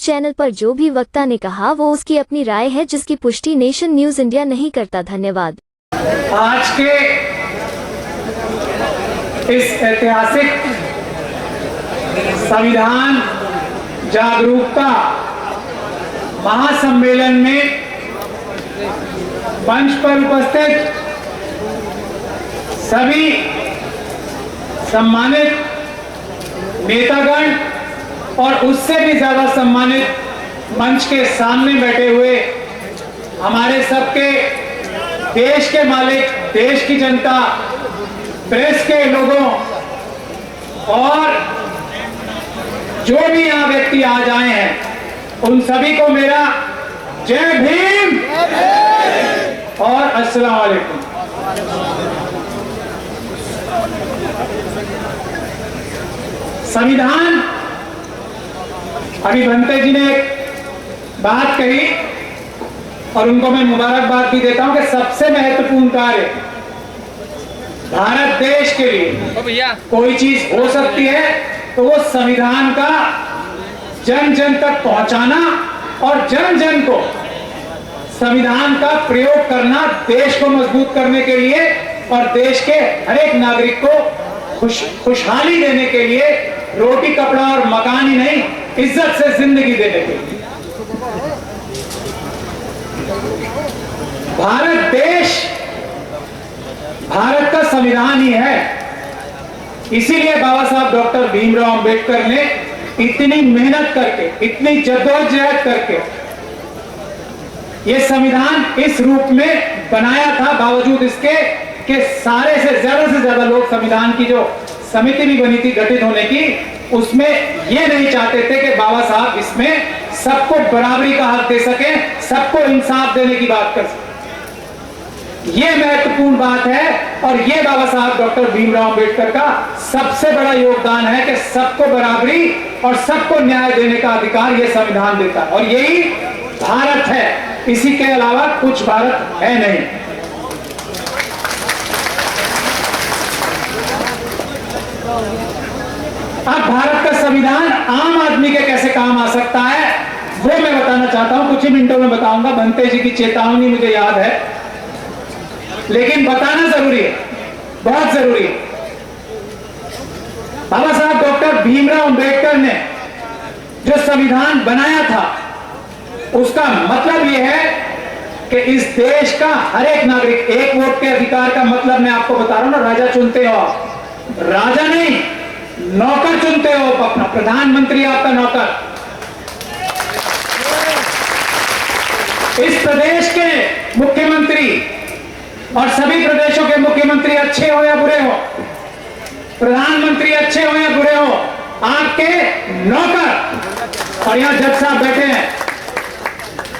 Channel पर जो भी वक्ता ने कहा वो उसकी अपनी राय है, जिसकी पुष्टि नेशन न्यूज इंडिया नहीं करता। धन्यवाद। आज के इस ऐतिहासिक संविधान जागरूकता महासम्मेलन में मंच पर उपस्थित सभी सम्मानित नेतागण और उससे भी ज्यादा सम्मानित मंच के सामने बैठे हुए हमारे सबके देश के मालिक, देश की जनता, प्रेस के लोगों और जो भी यहाँ व्यक्ति आज आए हैं, उन सभी को मेरा जय भीम और अस्सलाम वालेकुम। संविधान, अभी भंते जी ने एक बात कही और उनको मैं मुबारकबाद भी देता हूं कि सबसे महत्वपूर्ण कार्य भारत देश के लिए कोई चीज हो सकती है तो वो संविधान का जन जन तक पहुंचाना और जन जन को संविधान का प्रयोग करना, देश को मजबूत करने के लिए और देश के हर एक नागरिक को खुशहाली देने के लिए, रोटी कपड़ा और मकान ही नहीं, इज्जत से जिंदगी देने के लिए। भारत देश भारत का संविधान ही है। इसीलिए बाबा साहब डॉक्टर भीमराव अंबेडकर ने इतनी मेहनत करके, इतनी जद्दोजहद करके ये संविधान इस रूप में बनाया था, बावजूद इसके कि सारे से ज्यादा लोग संविधान की जो समिति भी बनी थी गठित होने की, उसमें ये नहीं चाहते थे कि बाबा साहब इसमें सबको बराबरी का हक दे सके, सबको इंसाफ देने की बात कर सके। ये महत्वपूर्ण बात है और ये बाबा साहब डॉक्टर भीमराव अंबेडकर का सबसे बड़ा योगदान है कि सबको बराबरी और सबको न्याय देने का अधिकार ये संविधान देता है और यही भारत है। इसी के अलावा कुछ भारत है नहीं। अब भारत का संविधान आम आदमी के कैसे काम आ सकता है वो मैं बताना चाहता हूं, कुछ ही मिनटों में बताऊंगा। भंते जी की चेतावनी मुझे याद है, लेकिन बताना जरूरी है, बहुत जरूरी है। बाबा साहब डॉक्टर भीमराव अंबेडकर ने जो संविधान बनाया था उसका मतलब यह है कि इस देश का हर एक नागरिक, एक वोट के अधिकार का मतलब मैं आपको बता रहा हूं ना, राजा चुनते हो आप, राजा नहीं, नौकर चुनते हो अपना, प्रधानमंत्री आपका नौकर। इस प्रदेश के मुख्यमंत्री और सभी प्रदेशों के मुख्यमंत्री अच्छे हो या बुरे हो, प्रधानमंत्री अच्छे हो या बुरे हो, आपके नौकर। और यहां जज साहब बैठे हैं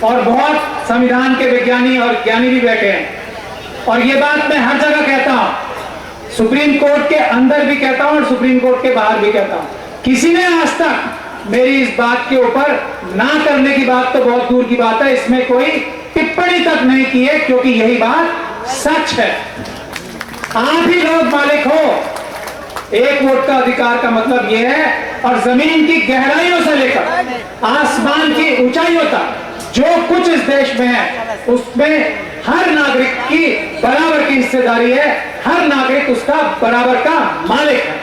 और बहुत संविधान के विज्ञानी और ज्ञानी भी बैठे हैं और ये बात मैं हर जगह कहता हूं, सुप्रीम कोर्ट के अंदर भी कहता हूं और सुप्रीम कोर्ट के बाहर भी कहता हूं। किसी ने आज तक मेरी इस बात के ऊपर ना करने की बात तो बहुत दूर की बात है, इसमें कोई टिप्पणी तक नहीं की है, क्योंकि यही बात सच है। आप ही लोग मालिक हो। एक वोट का अधिकार का मतलब यह है और जमीन की गहराइयों से लेकर आसमान की ऊंचाइयों तक जो कुछ इस देश में है उसमें हर नागरिक की बराबर की हिस्सेदारी है, हर नागरिक उसका बराबर का मालिक है।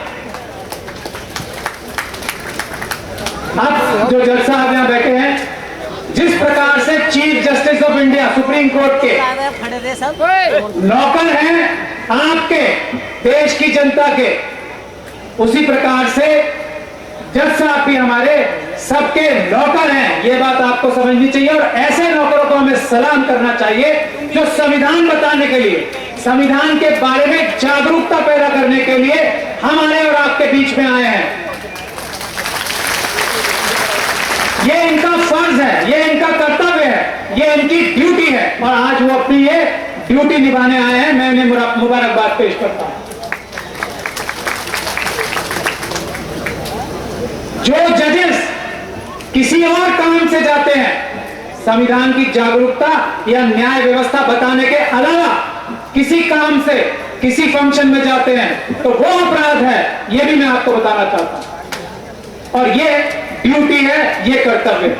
अब जो जज साहब यहां बैठे हैं, जिस प्रकार से chief justice of India supreme court के नौकर हैं आपके, देश की जनता के, उसी प्रकार से जज साहब भी हमारे सबके नौकर हैं। ये बात आपको समझनी चाहिए और ऐसे नौकरों को हमें सलाम करना चाहिए जो संविधान बताने के लिए, संविधान के बारे में जागरूकता पैदा करने के लिए हमारे और आपके बीच में आए हैं। ये इनका फर्ज है, ये इनका कर्तव्य है, ये इनकी ड्यूटी है और आज वो अपनी ये ड्यूटी निभाने आए हैं। मैं उन्हें मुबारकबाद पेश करता हूं। जो जजेस किसी और काम से जाते हैं, संविधान की जागरूकता या न्याय व्यवस्था बताने के अलावा किसी काम से किसी फंक्शन में जाते हैं तो वो अपराध है, ये भी मैं आपको बताना चाहता हूं। और ये ड्यूटी है, ये कर्तव्य है।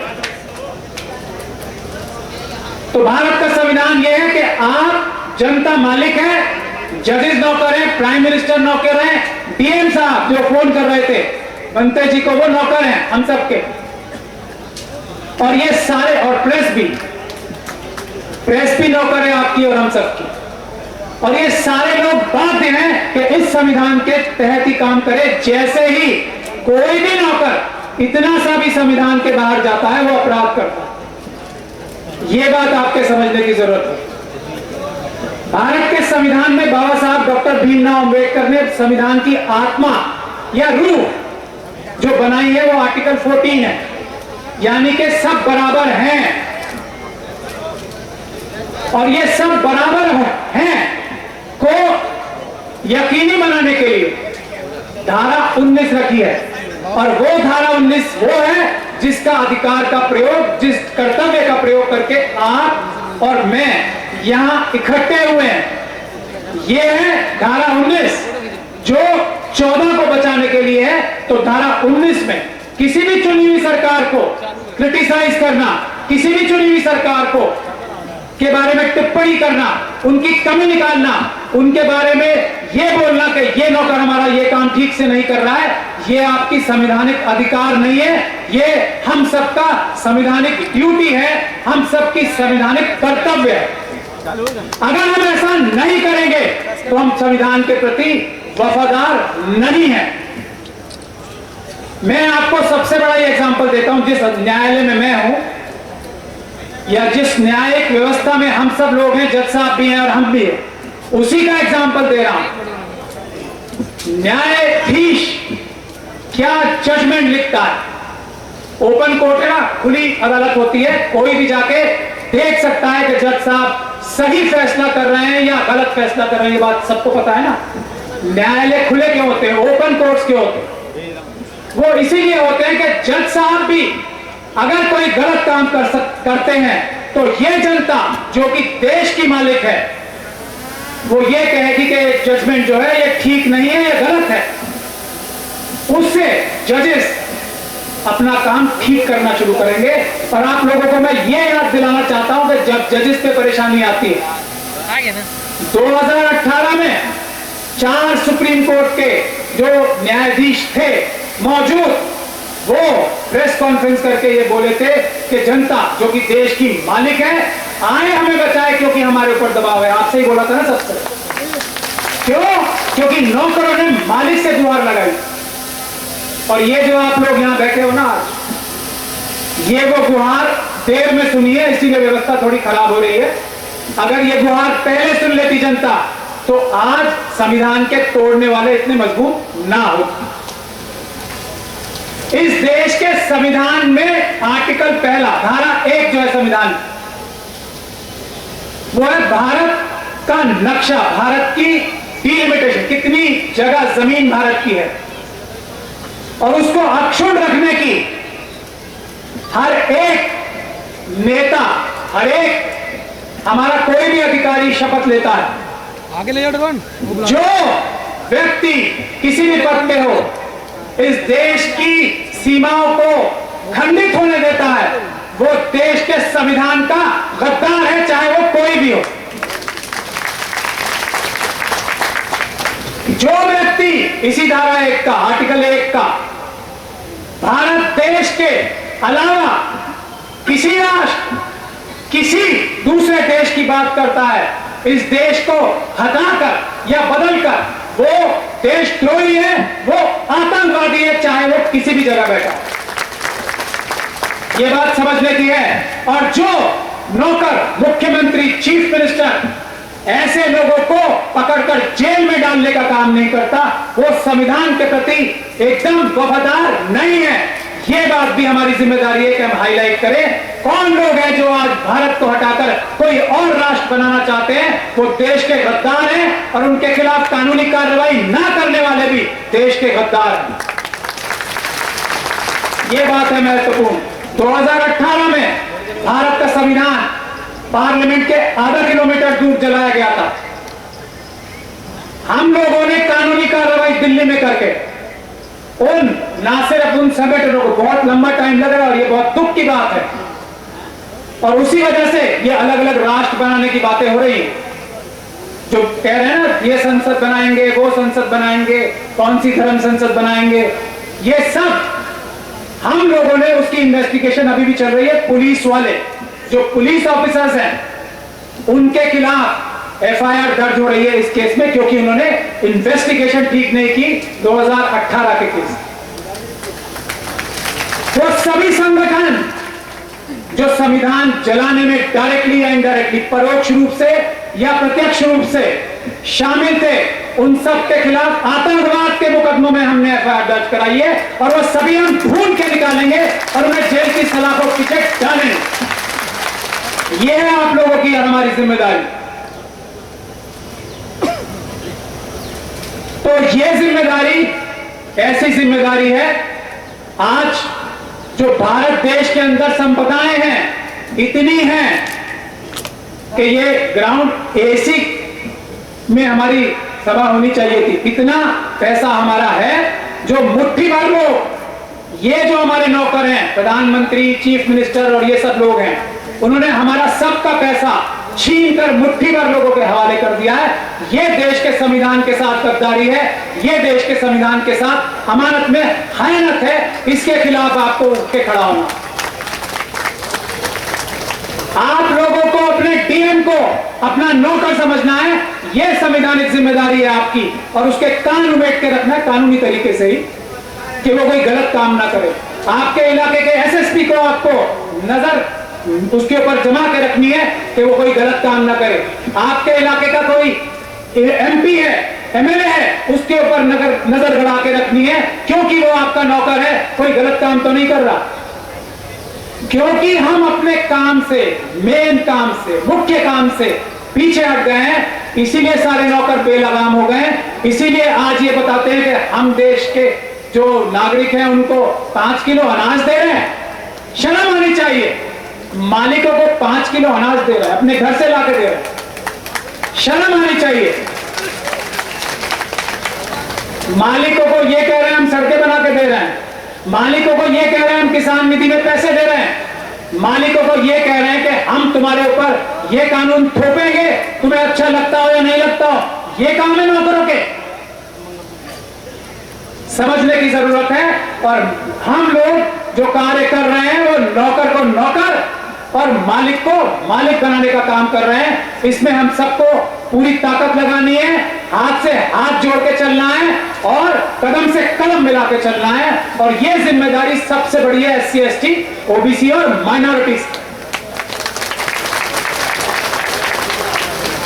तो भारत का संविधान यह है कि आप जनता मालिक है, जजेस नौकर हैं, प्राइम मिनिस्टर नौकर हैं, डीएम साहब जो फोन कर रहे थे बनते जी को, वो नौकर हैं हम सबके। और ये सारे, और प्रेस भी नौकर है आपकी और हम सबकी। और ये सारे लोग बाध्य हैं कि इस संविधान के तहत ही काम करें। जैसे ही कोई भी नौकर इतना सा भी संविधान के बाहर जाता है वो अपराध करता है। ये बात आपके समझने की जरूरत है। भारत के संविधान में बाबा साहब डॉक्टर भीमराव अंबेडकर ने संविधान की आत्मा या रूह जो बनाई है वो आर्टिकल 14 है, यानी कि सब बराबर हैं। और ये सब बराबर हैं को यकीनी बनाने के लिए धारा 19 रखी है। और वो धारा 19 वो है जिसका अधिकार का प्रयोग, जिस कर्तव्य का प्रयोग करके आप और मैं यहां इकट्ठे हुए हैं। ये है धारा 19 जो 14 को बचाने के लिए है। तो धारा 19 में किसी भी चुनी हुई सरकार को क्रिटिसाइज करना, किसी भी चुनी हुई सरकार को के बारे में टिप्पणी करना, उनकी कमी निकालना, उनके बारे में ये बोलना कि ये नौकर हमारा ये काम ठीक से नहीं कर रहा है, ये आपकी संवैधानिक अधिकार नहीं है, ये हम सबका संवैधानिक ड्यूटी है, हम सबकी संवैधानिक कर्तव्य है। अगर हम ऐसा नहीं करेंगे तो हम संविधान के प्रति वफादार नहीं है। मैं आपको सबसे बड़ा एग्जांपल देता हूं। जिस न्यायालय में मैं हूं या जिस न्यायिक व्यवस्था में हम सब लोग हैं, जज साहब भी हैं और हम भी हैं, उसी का एग्जांपल दे रहा हूं। न्यायाधीश क्या जजमेंट लिखता है? ओपन कोर्ट है ना, खुली अदालत होती है, कोई भी जाके देख सकता है कि जज साहब सही फैसला कर रहे हैं या गलत फैसला कर रहे हैं। ये बात सबको पता है ना। न्यायालय खुले क्यों होते हैं, ओपन कोर्ट्स क्यों होते हैं? वो इसीलिए होते हैं कि जज साहब भी अगर कोई गलत काम करते हैं तो ये जनता जो कि देश की मालिक है वो ये कहेगी कि जजमेंट जो है ये ठीक नहीं है, ये गलत है। उससे जजेस अपना काम ठीक करना शुरू करेंगे। और आप लोगों को मैं ये याद दिलाना चाहता हूं कि जब जजेस पे परेशानी आती है, 2018 में 4 सुप्रीम कोर्ट के जो न्यायाधीश थे मौजूद, वो प्रेस कॉन्फ्रेंस करके ये बोले थे कि जनता जो कि देश की मालिक है आए हमें बचाए क्योंकि हमारे ऊपर दबाव है। आपसे ही बोला था ना सबसे। क्यों? क्योंकि नौकरों ने मालिक से गुहार लगाई। और ये जो आप लोग यहां बैठे हो ना आज, ये वो गुहार देर में सुनी है, इसीलिए व्यवस्था थोड़ी खराब हो रही है। अगर ये गुहार पहले सुन लेती जनता तो आज संविधान के तोड़ने वाले इतने मजबूत ना होते। इस देश के संविधान में आर्टिकल 1 धारा 1 जो है संविधान, वो है भारत का नक्शा, भारत की डिलिमिटेशन, कितनी जगह जमीन भारत की है और उसको अक्षुण्ण रखने की हर एक नेता, हर एक हमारा कोई भी अधिकारी शपथ लेता है। आगे ले जाओ। जो व्यक्ति किसी भी पद पे हो इस देश की सीमाओं को खंडित होने देता है वो देश के संविधान का गद्दार है, चाहे वो कोई भी हो। जो व्यक्ति इसी धारा 1 का, आर्टिकल 1 का भारत देश के अलावा किसी राष्ट्र, किसी दूसरे देश की बात करता है, इस देश को हटाकर या बदलकर, वो देशद्रोही है, वो आतंकवादी है, चाहे वो किसी भी जगह बैठा। ये बात समझने की है। और जो नौकर, मुख्यमंत्री, चीफ मिनिस्टर ऐसे लोगों को पकड़कर जेल में डालने का काम नहीं करता, वो संविधान के प्रति एकदम वफादार नहीं है। ये बात भी हमारी जिम्मेदारी है कि हम हाईलाइट करें। कौन लोग हैं जो आज भारत को हटाकर कोई और राष्ट्र बनाना चाहते हैं? वो देश के गद्दार हैं और उनके खिलाफ कानूनी कार्रवाई ना करने वाले भी देश के गद्दार हैं। ये बात है महत्वपूर्ण। 2018 में भारत का संविधान पार्लियामेंट के आधा किलोमीटर दूर जलाया गया था। हम लोगों ने कानूनी कार्रवाई दिल्ली में करके उन ना सिर्फ उन संगठनों को बहुत लंबा टाइम लग रहा है और ये बहुत दुख की बात है, और उसी वजह से ये अलग अलग राष्ट्र बनाने की बातें हो रही हैं। जो कह रहे हैं ना, ये संसद बनाएंगे, वो संसद बनाएंगे, कौन सी धर्म संसद बनाएंगे, ये सब हम लोगों ने उसकी इन्वेस्टिगेशन अभी भी चल रही है। पुलिस वाले जो पुलिस ऑफिसर्स हैं उनके खिलाफ एफआईआर दर्ज हो रही है इस केस में, क्योंकि उन्होंने इन्वेस्टिगेशन ठीक नहीं की 2018 के केस। वो सभी संगठन जो संविधान जलाने में डायरेक्टली या इनडायरेक्टली, परोक्ष रूप से या प्रत्यक्ष रूप से शामिल थे, उन सब के खिलाफ आतंकवाद के मुकदमों में हमने एफआईआर दर्ज कराई है, और वो सभी हम ढूंढ के निकालेंगे और उन्हें जेल की सलाखों को पीछे डालेंगे। ये है आप लोगों की और हमारी जिम्मेदारी। तो ये जिम्मेदारी ऐसी जिम्मेदारी है, आज जो भारत देश के अंदर संपदाएं हैं इतनी हैं कि ये ग्राउंड एसी में हमारी सभा होनी चाहिए थी। इतना पैसा हमारा है जो मुट्ठी भर लोग, ये जो हमारे नौकर हैं, प्रधानमंत्री, चीफ मिनिस्टर और ये सब लोग हैं, उन्होंने हमारा सबका पैसा छीन कर मुट्ठी भर लोगों के हवाले कर दिया है। ये देश के संविधान के साथ गद्दारी है, ये देश के संविधान के साथ अमानत में खयानत है। इसके खिलाफ आपको उठ के खड़ा होना। आप लोगों को अपने डीएम को अपना नौकर समझना है, यह संवैधानिक जिम्मेदारी है आपकी, और उसके कान उमेट के रखना है कानूनी तरीके से ही, कि वो कोई गलत काम ना करे। आपके इलाके के एसएसपी को आपको नजर उसके ऊपर जमा के रखनी है कि वो कोई गलत काम ना करे। आपके इलाके का कोई एमपी है, एमएलए है, उसके ऊपर नजर गड़ा के रखनी है, क्योंकि वो आपका नौकर है, कोई गलत काम तो नहीं कर रहा। क्योंकि हम अपने काम से, मेन काम से, मुख्य काम से पीछे हट गए हैं, इसीलिए सारे नौकर बेलगाम हो गए। इसीलिए आज ये बताते हैं कि हम देश के जो नागरिक हैं उनको 5 किलो अनाज दे रहे हैं। शर्म आनी चाहिए। मालिकों को 5 किलो अनाज दे रहा है, अपने घर से लाके दे रहा है, शर्म आनी चाहिए। मालिकों को ये कह रहे हैं हम सड़कें बना के दे रहे हैं, मालिकों को ये कह रहे हैं हम किसान निधि में पैसे दे रहे हैं, मालिकों को ये कह रहे हैं कि हम तुम्हारे ऊपर ये कानून थोपेंगे, तुम्हें अच्छा लगता हो या नहीं लगता हो। ये काम है नौकरों के, समझने की जरूरत है। और हम लोग जो कार्य कर रहे हैं वो नौकर को नौकर और मालिक को मालिक बनाने का काम कर रहे हैं। इसमें हम सबको पूरी ताकत लगानी है, हाथ से हाथ जोड़ के चलना है और कदम से कदम मिला के चलना है। और ये जिम्मेदारी सबसे बड़ी है एससी, एसटी, ओबीसी और माइनॉरिटीज।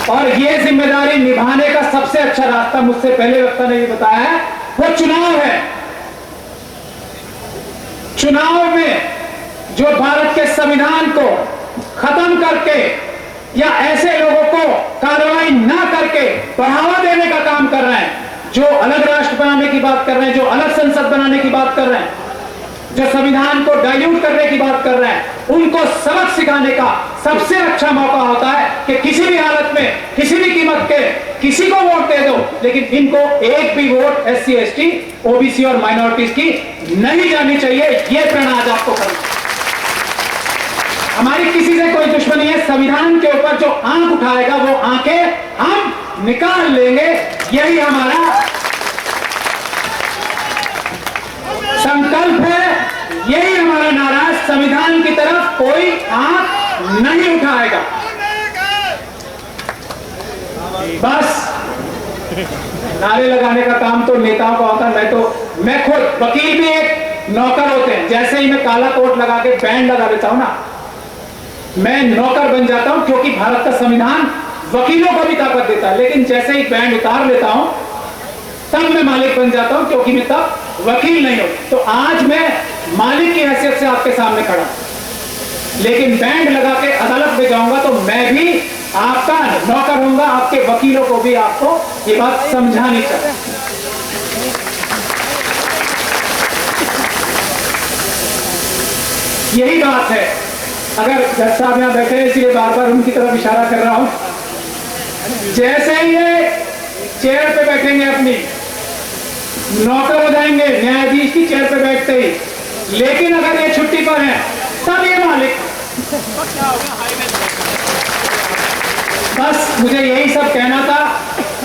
और ये जिम्मेदारी निभाने का सबसे अच्छा रास्ता, मुझसे पहले वक्ता ने भी बताया है, वो चुनाव है। चुनाव में जो भारत के संविधान को खत्म करके या ऐसे लोगों को कार्रवाई ना करके बढ़ावा देने का काम कर रहे हैं, जो अलग राष्ट्र बनाने की बात कर रहे हैं, जो अलग संसद बनाने की बात कर रहे हैं, जो संविधान को डाइल्यूट करने की बात कर रहे हैं, उनको सबक सिखाने का सबसे अच्छा मौका होता है कि किसी भी हालत में, किसी भी कीमत के किसी को वोट दे दो, लेकिन इनको एक भी वोट एससी, एसटी, ओबीसी और माइनॉरिटीज की नहीं जानी चाहिए। यह प्रण आज आपको करना। हमारी किसी से कोई दुश्मनी है, संविधान के ऊपर जो आंख उठाएगा वो आंखें हम निकाल लेंगे। यही हमारा संकल्प है, यही हमारा नारा है। संविधान की तरफ कोई आंख नहीं उठाएगा। बस नारे लगाने का काम तो नेताओं का होता है। मैं खुद वकील भी एक नौकर होते हैं। जैसे ही मैं काला कोट लगा के बैंड लगा देता हूं ना, मैं नौकर बन जाता हूं, क्योंकि भारत का संविधान वकीलों को भी ताकत देता है। लेकिन जैसे ही बैंड उतार लेता हूं तब मैं मालिक बन जाता हूं, क्योंकि मैं तब वकील नहीं हूं। तो आज मैं मालिक की हैसियत से आपके सामने खड़ा हूं, लेकिन बैंड लगा के अदालत में जाऊंगा तो मैं भी आपका नौकर होऊंगा। आपके वकीलों को भी आपको ये बात समझानी चाहिए। यही बात है। अगर जज साहब यहां बैठे हैं इसलिए बार बार उनकी तरफ इशारा कर रहा हूं। जैसे ही ये चेयर पे बैठेंगे अपनी, नौकर हो जाएंगे न्यायाधीश की चेयर पे बैठते ही। लेकिन अगर ये छुट्टी पर है तब ये मालिक। बस मुझे यही सब कहना था।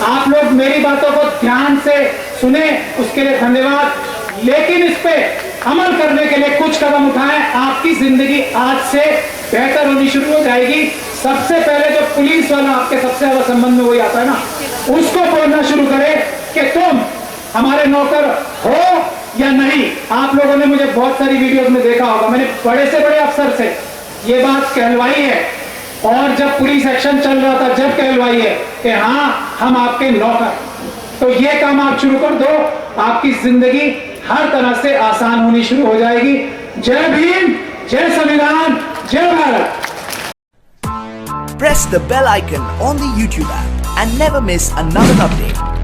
आप लोग मेरी बातों को ध्यान से सुने, उसके लिए धन्यवाद। लेकिन इस पे अमल करने के लिए कुछ कदम उठाएं। आपकी जिंदगी आज से बेहतर होनी शुरू हो जाएगी। सबसे पहले जो पुलिस वाला आपके सबसे ज्यादा संबंध में वही आता है ना, उसको बोलना शुरू करें कि तुम हमारे नौकर हो या नहीं। आप लोगों ने मुझे बहुत सारी वीडियोस में देखा होगा, मैंने बड़े से बड़े अफसर से ये बात कहलवाई है, और जब पुलिस एक्शन चल रहा था जब कहलवाई है कि हाँ हम आपके नौकर। तो ये काम आप शुरू कर दो, आपकी जिंदगी हर तरह से आसान होनी शुरू हो जाएगी। जय भीम, जय संविधान, जय Bharat. Press the bell icon on the YouTube app and never miss another update.